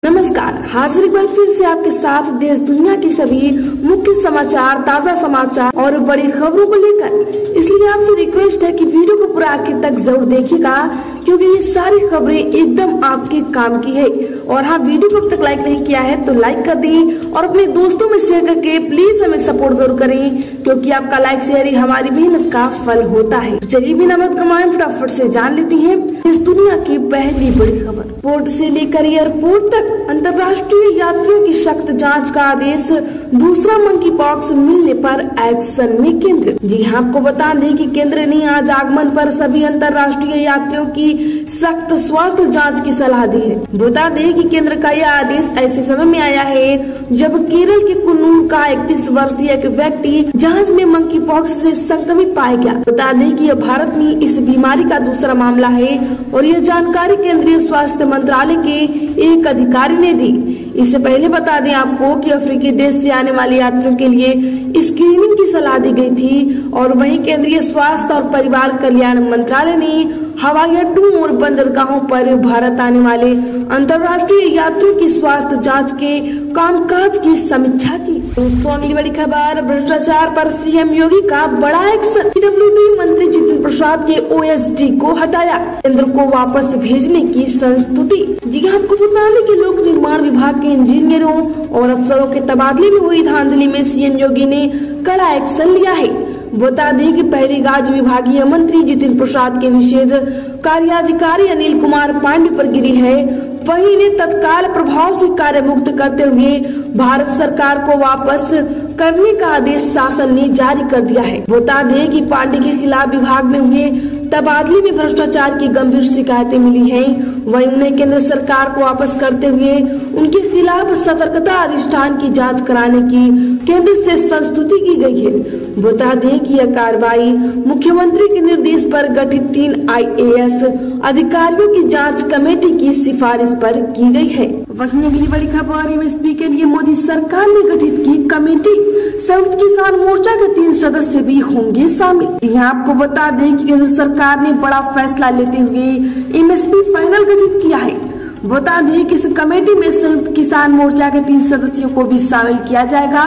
नमस्कार, हाजिर एक बार फिर से आपके साथ देश दुनिया की सभी मुख्य समाचार, ताज़ा समाचार और बड़ी खबरों को लेकर। इसलिए आपसे रिक्वेस्ट है कि वीडियो को पूरा आखिर तक जरूर देखिएगा, क्योंकि ये सारी खबरें एकदम आपके काम की है। और हाँ, वीडियो को अब तक लाइक नहीं किया है तो लाइक कर दें और अपने दोस्तों में शेयर करके प्लीज हमें सपोर्ट जरूर करें, क्योंकि आपका लाइक शेयर ही हमारी मेहनत का फल होता है। चलिए बिना वक्त गंवाए फटाफट से जान लेती हैं इस दुनिया की पहली बड़ी खबर। पोर्ट से लेकर एयरपोर्ट तक अंतर्राष्ट्रीय यात्रियों की सख्त जांच का आदेश। दूसरा मंकी पॉक्स मिलने पर एक्शन में केंद्र। जी हाँ, आपको बता दें कि केंद्र ने आज आगमन पर सभी अंतर्राष्ट्रीय यात्रियों की सख्त स्वास्थ्य जांच की सलाह दी है। बता दें कि केंद्र का यह आदेश ऐसे समय में आया है जब केरल के कुन्नूर का 31 वर्षीय एक व्यक्ति जहाज में मंकी पॉक्स से संक्रमित पाया गया। बता दें कि यह भारत में इस बीमारी का दूसरा मामला है और यह जानकारी केंद्रीय स्वास्थ्य मंत्रालय के एक अधिकारी ने दी। इससे पहले बता दें आपको कि अफ्रीकी देश से आने वाले यात्रियों के लिए स्क्रीनिंग की सलाह दी गई थी। और वहीं केंद्रीय स्वास्थ्य और परिवार कल्याण मंत्रालय ने हवाई अड्डों और बंदरगाहों पर भारत आने वाले अंतर्राष्ट्रीय यात्रियों की स्वास्थ्य जांच के कामकाज की समीक्षा की। दोस्तों, अगली बड़ी खबर, भ्रष्टाचार पर सीएम योगी का बड़ा एक्शन। पीडब्ल्यूडी मंत्री जितिन प्रसाद के ओएसडी को हटाया, केंद्र को वापस भेजने की संस्तुति। जी आपको बता दें कि लोक निर्माण विभाग के इंजीनियरों और अफसरों के तबादले में हुई धांधली में सीएम योगी ने कड़ा एक्शन लिया है। बता दें कि पहले राज्य विभागीय मंत्री जितिन प्रसाद के विशेष कार्याधिकारी अनिल कुमार पांडे पर गिरी है। वहीं ने तत्काल प्रभाव से कार्य मुक्त करते हुए भारत सरकार को वापस करने का आदेश शासन ने जारी कर दिया है। बता दें कि पांडे के खिलाफ विभाग में हुए तबादले में भ्रष्टाचार की गंभीर शिकायतें मिली हैं। वहीं उन्हें केंद्र सरकार को वापस करते हुए उनके खिलाफ सतर्कता अधिष्ठान की जांच कराने की केंद्र से संस्तुति की गई है। बता दें कि यह कार्रवाई मुख्यमंत्री के निर्देश पर गठित 3 IAS अधिकारियों की जांच कमेटी की सिफारिश पर की गई है। वहीं अगली बड़ी खबर, MSP के लिए मोदी सरकार ने गठित की कमेटी। संयुक्त किसान मोर्चा के 3 सदस्य भी होंगे शामिल। यहाँ आपको बता दें कि केंद्र सरकार ने बड़ा फैसला लेते हुए MSP पैनल गठित किया है। बता दें कि इस कमेटी में संयुक्त किसान मोर्चा के 3 सदस्यों को भी शामिल किया जाएगा।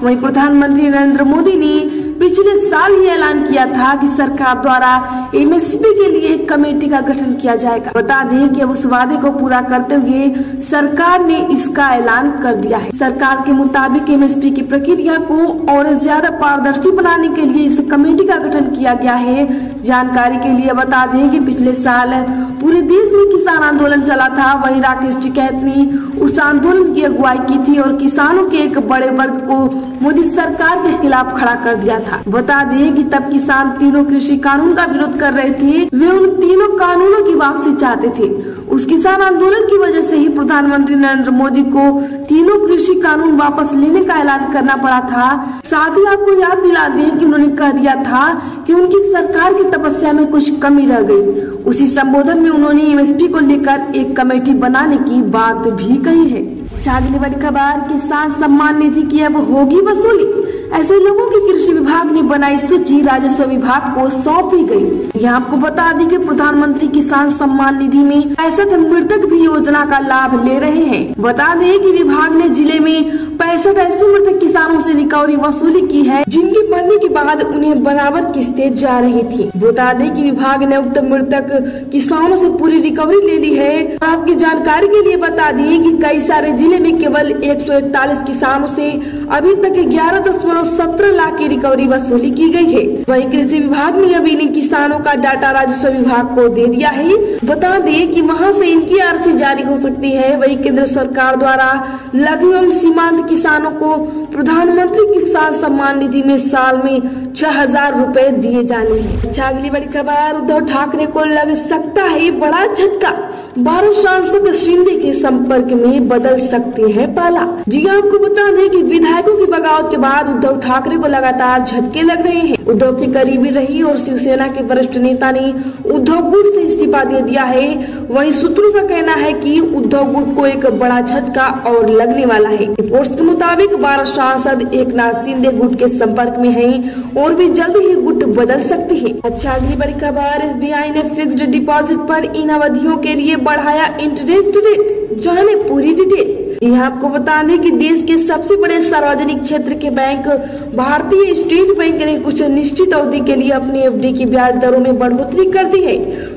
वहीं प्रधानमंत्री नरेंद्र मोदी ने पिछले साल ही ऐलान किया था कि सरकार द्वारा MSP के लिए एक कमेटी का गठन किया जाएगा। बता दें कि अब उस वादे को पूरा करते हुए सरकार ने इसका ऐलान कर दिया है। सरकार के मुताबिक MSP की प्रक्रिया को और ज्यादा पारदर्शी बनाने के लिए इस कमेटी का गठन किया गया है। जानकारी के लिए बता दें कि पिछले साल पूरे देश में किसान आंदोलन चला था। वहीं राकेश टिकैत ने उस आंदोलन की अगुवाई की थी और किसानों के एक बड़े वर्ग को मोदी सरकार के खिलाफ खड़ा कर दिया था। बता दें कि तब किसान तीनों कृषि कानून का विरोध कर रहे थे। वे उन तीनों कानूनों की वापसी चाहते थे। उस किसान आंदोलन की वजह से ही प्रधानमंत्री नरेंद्र मोदी को तीनों कृषि कानून वापस लेने का ऐलान करना पड़ा था। साथ ही आपको याद दिला दें कि उन्होंने कह दिया था कि उनकी सरकार की तपस्या में कुछ कमी रह गई। उसी संबोधन में उन्होंने MSP को लेकर एक कमेटी बनाने की बात भी कही है। अगली बड़ी खबर, किसान सम्मान निधि की अब होगी वसूली। ऐसे लोगों की कृषि विभाग ने बनाई सूची राजस्व विभाग को सौंपी गई। यहाँ आपको बता दें कि प्रधानमंत्री किसान सम्मान निधि में 65 मृतक भी योजना का लाभ ले रहे हैं। बता दें कि विभाग ने जिले में 65 ऐसे मृतक किसानों से रिकवरी वसूली की है, जिनकी मरने के बाद उन्हें बराबर किस्तें जा रही थी। बता दें कि विभाग ने उक्त मृतक किसानों से पूरी रिकवरी ले ली है। आपकी जानकारी के लिए बता दी कि कई सारे जिले में केवल 141 किसानों से अभी तक 11.17 लाख की रिकवरी वसूली की गई है। वहीं कृषि विभाग ने अभी इन किसानों का डाटा राजस्व विभाग को दे दिया है। बता दें कि वहां से इनकी RC जारी हो सकती है। वहीं केंद्र सरकार द्वारा लघु एवं सीमांत किसानों को प्रधानमंत्री किसान सम्मान निधि में साल में 6000 रुपए दिए जाने हैं। अगली बड़ी खबर, उद्धव ठाकरे को लग सकता है बड़ा झटका। 12 सांसद शिंदे के संपर्क में बदल सकते हैं पाला। जी आपको बता दें कि विधायकों की बगावत के बाद उद्धव ठाकरे को लगातार झटके लग रहे हैं। उद्धव के करीबी रही और शिवसेना के वरिष्ठ नेता ने उद्धव गुट से इस्तीफा दे दिया है। वहीं सूत्रों का कहना है कि उद्धव गुट को एक बड़ा झटका और लगने वाला है। रिपोर्ट्स के मुताबिक 12 सांसद एकनाथ शिंदे गुट के संपर्क में हैं और भी जल्द ही गुट बदल सकते हैं। अगली बड़ी खबर, SBI ने फिक्स्ड डिपॉजिट पर इन अवधियों के लिए बढ़ाया इंटरेस्ट रेट, जाने पूरी डिटेल। जी आपको बता दें कि देश के सबसे बड़े सार्वजनिक क्षेत्र के बैंक भारतीय स्टेट बैंक ने कुछ निश्चित अवधि के लिए अपनी एफडी की ब्याज दरों में बढ़ोतरी कर दी है।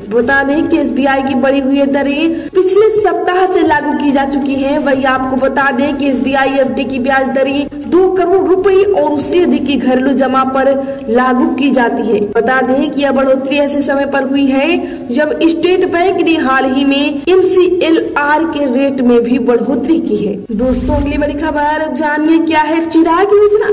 बता दें कि एसबीआई की बढ़ी हुई दरें पिछले सप्ताह से लागू की जा चुकी हैं। वही आपको बता दें कि एसबीआई एफडी की ब्याज दरें 2 करोड़ रुपए और उससे अधिक की घरेलू जमा पर लागू की जाती है। बता दें कि यह बढ़ोतरी ऐसे समय पर हुई है जब स्टेट बैंक ने हाल ही में MCLR के रेट में भी बढ़ोतरी की है। दोस्तों अगली बड़ी खबर जानिए क्या है चिराग योजना,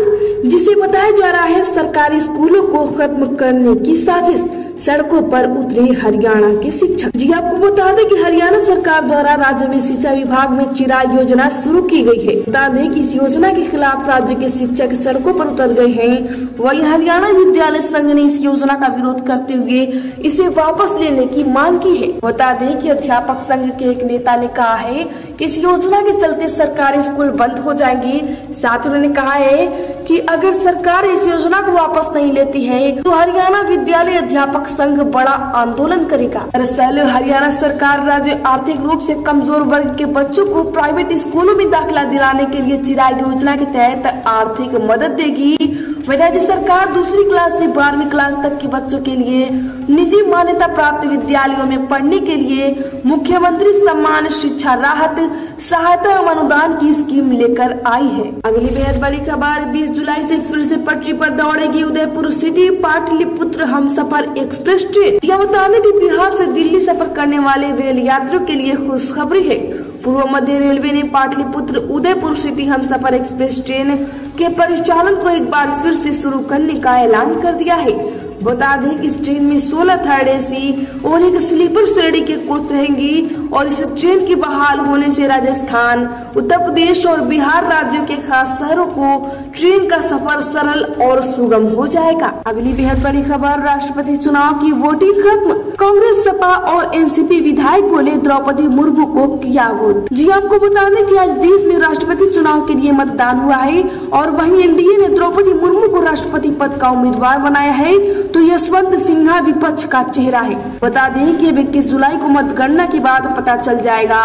जिसे बताया जा रहा है सरकारी स्कूलों को खत्म करने की साजिश। सड़कों पर उतरे हरियाणा के शिक्षक। जी आपको बता दें कि हरियाणा सरकार द्वारा राज्य में शिक्षा विभाग में चिराग योजना शुरू की गई है। बता दें कि इस योजना के खिलाफ राज्य के शिक्षक सड़कों पर उतर गए हैं। वही हरियाणा विद्यालय संघ ने इस योजना का विरोध करते हुए इसे वापस लेने की मांग की है। बता दें कि अध्यापक संघ के एक नेता ने कहा है कि इस योजना के चलते सरकारी स्कूल बंद हो जाएंगे। साथ ही उन्होंने कहा है कि अगर सरकार इस योजना को वापस नहीं लेती है तो हरियाणा विद्यालय अध्यापक संघ बड़ा आंदोलन करेगा। दरअसल हरियाणा सरकार राज्य आर्थिक रूप से कमजोर वर्ग के बच्चों को प्राइवेट स्कूलों में दाखिला दिलाने के लिए चिराग योजना के तहत आर्थिक मदद देगी। राज्य सरकार दूसरी क्लास से 12वीं क्लास तक के बच्चों के लिए निजी मान्यता प्राप्त विद्यालयों में पढ़ने के लिए मुख्यमंत्री सम्मान शिक्षा राहत सहायता एवं अनुदान की स्कीम लेकर आई है। अगली बेहद बड़ी खबर 20 जुलाई से फिर से पटरी पर दौड़ेगी Udaipur city Pataliputra Humsafar express train. यह बता दें कि बिहार से दिल्ली सफर करने वाले रेल यात्रियों के लिए खुशखबरी है। पूर्व मध्य रेलवे ने Pataliputra Udaipur city Humsafar express train के परिचालन को एक बार फिर से शुरू करने का ऐलान कर दिया है। बता दें कि इस ट्रेन में 16 थर्ड एसी और एक स्लीपर श्रेणी के कोच रहेंगी और इस ट्रेन के बहाल होने से राजस्थान, उत्तर प्रदेश और बिहार राज्यों के खास शहरों को ट्रेन का सफर सरल और सुगम हो जाएगा। अगली बेहद बड़ी खबर राष्ट्रपति चुनाव की वोटिंग खत्म, कांग्रेस सपा और एनसीपी विधायक बोले द्रौपदी मुर्मू को किया वोट। जी आपको बता दें कि आज देश में राष्ट्रपति चुनाव के लिए मतदान हुआ है और वहीं एनडीए ने द्रौपदी मुर्मू को राष्ट्रपति पद का उम्मीदवार बनाया है तो यशवंत सिन्हा विपक्ष का चेहरा है। बता दें कि 21 जुलाई को मतगणना के बाद पता चल जाएगा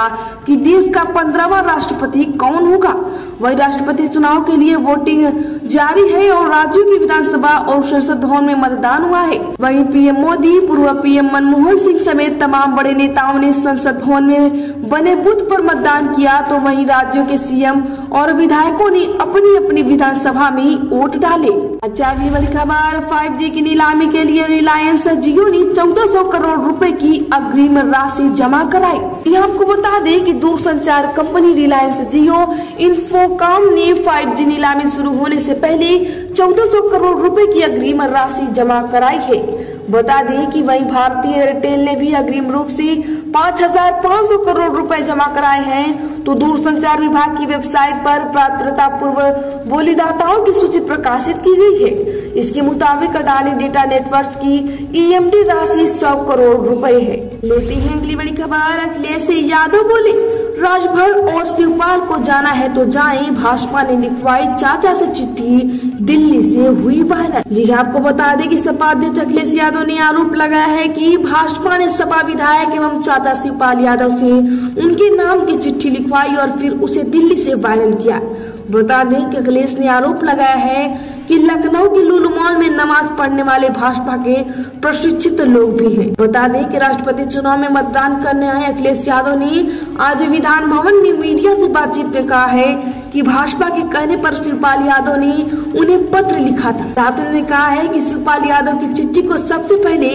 कि देश का 15वां राष्ट्रपति कौन होगा। वही राष्ट्रपति चुनाव के लिए वोटिंग जारी है और राज्यों की विधानसभा और संसद भवन में मतदान हुआ है। वहीं पीएम मोदी, पूर्व पीएम मनमोहन सिंह समेत तमाम बड़े नेताओं ने संसद भवन में बने बूथ पर मतदान किया तो वहीं राज्यों के सीएम और विधायकों ने अपनी अपनी विधानसभा में वोट डाले। अच्छा अगली बड़ी खबर 5G की नीलामी के लिए रिलायंस जियो ने 1400 करोड़ रुपए की अग्रिम राशि जमा कराई। यहाँ आपको बता दें कि दूरसंचार कंपनी रिलायंस जियो इंफोकॉम ने 5G नीलामी शुरू होने से पहले 1400 करोड़ रुपए की अग्रिम राशि जमा कराई है। बता दें कि वहीं भारतीय एयरटेल ने भी अग्रिम रूप से 5500 करोड़ रुपए जमा कराए हैं। तो दूरसंचार विभाग की वेबसाइट पर पात्रता पूर्व बोलीदाताओं की सूची प्रकाशित की गई है। इसके मुताबिक अडानी डेटा नेटवर्क्स की EMD राशि 100 करोड़ रुपए है। लेते हैं अगली बड़ी खबर अखिलेश यादव बोले राजभर और शिवपाल को जाना है तो जाएं, भाजपा ने लिखवाई चाचा से चिट्ठी, दिल्ली से हुई वायरल। जी आपको बता दें कि सपा अध्यक्ष अखिलेश यादव ने आरोप लगाया है कि भाजपा ने सपा विधायक एवं चाचा शिवपाल यादव से उनके नाम की चिट्ठी लिखवाई और फिर उसे दिल्ली से वायरल किया। बता दें कि अखिलेश ने आरोप लगाया है कि लखनऊ के लुलु मॉल में नमाज पढ़ने वाले भाजपा के प्रशिक्षित लोग भी हैं। बता दें कि राष्ट्रपति चुनाव में मतदान करने आए अखिलेश यादव ने आज विधान भवन में मीडिया से बातचीत में कहा है कि भाजपा के कहने पर शिवपाल यादव ने उन्हें पत्र लिखा था। साथ ही उन्होंने कहा है कि शिवपाल यादव की चिट्ठी को सबसे पहले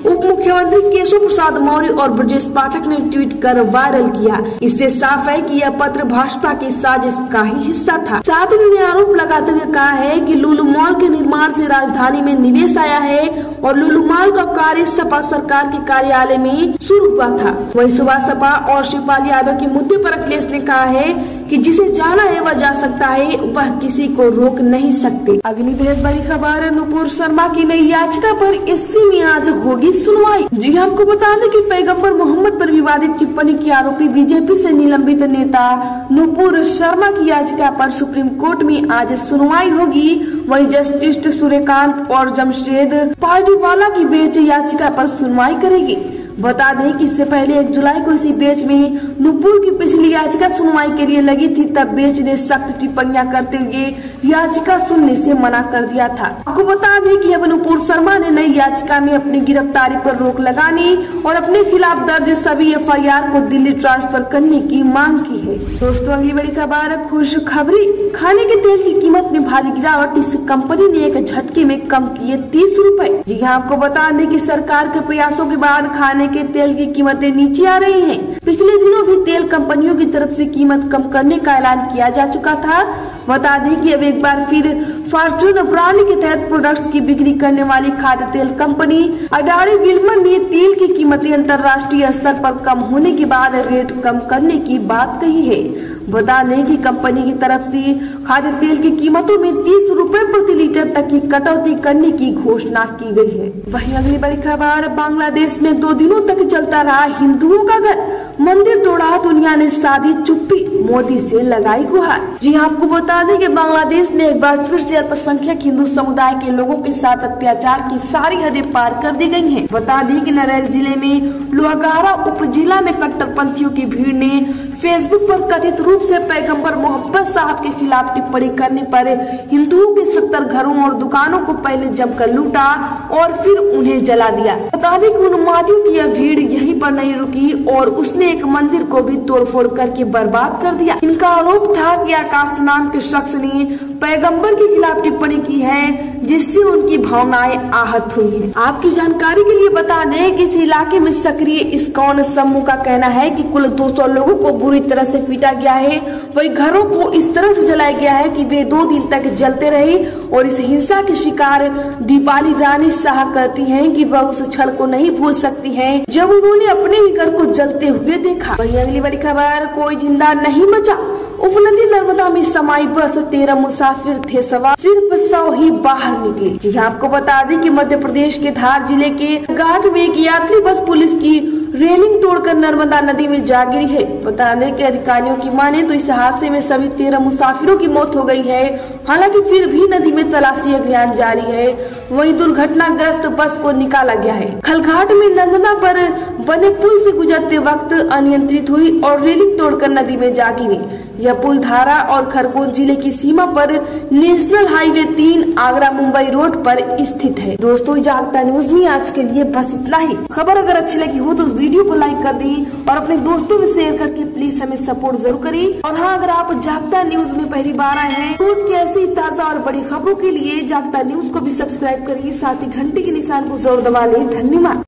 उप मुख्यमंत्री केशव प्रसाद मौर्य और ब्रजेश पाठक ने ट्वीट कर वायरल किया। इससे साफ है कि यह पत्र भाजपा की साजिश का ही हिस्सा था। साथ ही उन्होंने आरोप लगाते हुए कहा है कि लुलु मॉल के निर्माण से राजधानी में निवेश आया है और लुलु मॉल का कार्य सपा सरकार के कार्यालय में शुरू हुआ था। वही सुबह सपा और शिवपाल यादव के मुद्दे पर अखिलेश ने कहा है कि जिसे जाना है वह जा सकता है, वह किसी को रोक नहीं सकते। अगली बेहद बड़ी खबर नुपुर शर्मा की नई याचिका पर एससी में आज होगी सुनवाई। जी आपको बता दें कि पैगंबर मोहम्मद पर विवादित टिप्पणी के आरोपी बीजेपी से निलंबित नेता नुपुर शर्मा की याचिका पर सुप्रीम कोर्ट में आज सुनवाई होगी। वही जस्टिस सूर्यकांत और जमशेद पार्टीवाला की बेंच याचिका पर सुनवाई करेगी। बता दें कि इससे पहले 1 जुलाई को इसी बेंच में नुपुर की पिछली याचिका सुनवाई के लिए लगी थी। तब बेंच ने सख्त टिप्पणियां करते हुए याचिका सुनने से मना कर दिया था। आपको बता दें कि अब नुपुर शर्मा ने नई याचिका में अपनी गिरफ्तारी पर रोक लगाने और अपने खिलाफ दर्ज सभी FIR को दिल्ली ट्रांसफर करने की मांग की है। दोस्तों, अगली बड़ी खबर, खुशखबरी, खाने के तेल की कीमत में भारी गिरावट। इस कंपनी ने एक झटके में कम किए 30 रुपए। जी हाँ, आपको बता दें कि सरकार के प्रयासों के बाद खाने के तेल की कीमतें नीचे आ रही हैं। पिछले दिनों भी तेल कंपनियों की तरफ से कीमत कम करने का ऐलान किया जा चुका था। बता दें कि अब एक बार फिर फॉर्च्यून ब्रांड के तहत प्रोडक्ट्स की बिक्री करने वाली खाद्य तेल कंपनी अडानी विल्मर ने तेल की कीमतें अंतर्राष्ट्रीय स्तर पर कम होने के बाद रेट कम करने की बात कही है। बता दें कि कंपनी की तरफ से खाद्य तेल की कीमतों में 30 रुपए प्रति लीटर तक की कटौती करने की घोषणा की गई है। वहीं अगली बड़ी खबर, बांग्लादेश में 2 दिनों तक चलता रहा हिंदुओं का घर, मंदिर तोड़ा, दुनिया ने साधी चुप्पी, मोदी से लगाई गुहार। जी हाँ, आपको बता दें कि बांग्लादेश में एक बार फिर से अल्पसंख्यक हिंदू समुदाय के लोगों के साथ अत्याचार की सारी हदें पार कर दी गई हैं। बता दें कि नरेला जिले में लोहागाड़ा उप जिला में कट्टरपंथियों की भीड़ ने फेसबुक पर कथित रूप से पैगंबर मोहम्मद साहब के खिलाफ टिप्पणी करने पर हिंदुओं के 70 घरों और दुकानों को पहले जमकर लूटा और फिर उन्हें जला दिया। बता दें कि उन्मादियों की यह भीड़ यहीं पर नहीं रुकी और उसने एक मंदिर को भी तोड़फोड़ करके बर्बाद कर दिया। इनका आरोप था कि आकाश नाम के शख्स ने पैगंबर के खिलाफ टिप्पणी की है, जिससे उनकी भावनाएं आहत हुई हैं। आपकी जानकारी के लिए बता दें कि इस इलाके में सक्रिय इस्कॉन समूह का कहना है कि कुल 200 लोगों को बुरी तरह से पीटा गया है। वही घरों को इस तरह से जलाया गया है कि वे 2 दिन तक जलते रहे। और इस हिंसा के शिकार दीपाली रानी शाह कहती हैं कि वह उस क्षण को नहीं भूल सकती हैं जब उन्होंने अपने ही घर को जलते हुए देखा। वही अगली बड़ी खबर, कोई जिंदा नहीं बचा, उपनदी नर्मदा में समाई बस, 13 मुसाफिर थे सवार, सिर्फ 100 ही बाहर निकले। जी हाँ, आपको बता दें कि मध्य प्रदेश के धार जिले के घाट में एक यात्री बस पुलिस की रेलिंग तोड़कर नर्मदा नदी में जा गिरी है। बता दें कि अधिकारियों की माने तो इस हादसे में सभी 13 मुसाफिरों की मौत हो गई है। हालांकि फिर भी नदी में तलाशी अभियान जारी है। वहीं दुर्घटनाग्रस्त बस को निकाला गया है। खलघाट में नर्मदा पर बने पुल से गुजरते वक्त अनियंत्रित हुई और रेलिंग तोड़कर नदी में जा गिरी। यह पुल धारा और खरगोन जिले की सीमा पर national highway 3 Agra Mumbai road पर स्थित है। दोस्तों, जागता न्यूज में आज के लिए बस इतना ही। खबर अगर अच्छी लगी हो तो वीडियो को लाइक कर दी और अपने दोस्तों में शेयर करके प्लीज हमें सपोर्ट जरूर करें। और हाँ, अगर आप जागता न्यूज में पहली बार आए हैं, रोज की ऐसी ताजा और बड़ी खबरों के लिए जागता न्यूज को भी सब्सक्राइब करिए, साथ ही घंटे के निशान को जरूर दबा लें। धन्यवाद।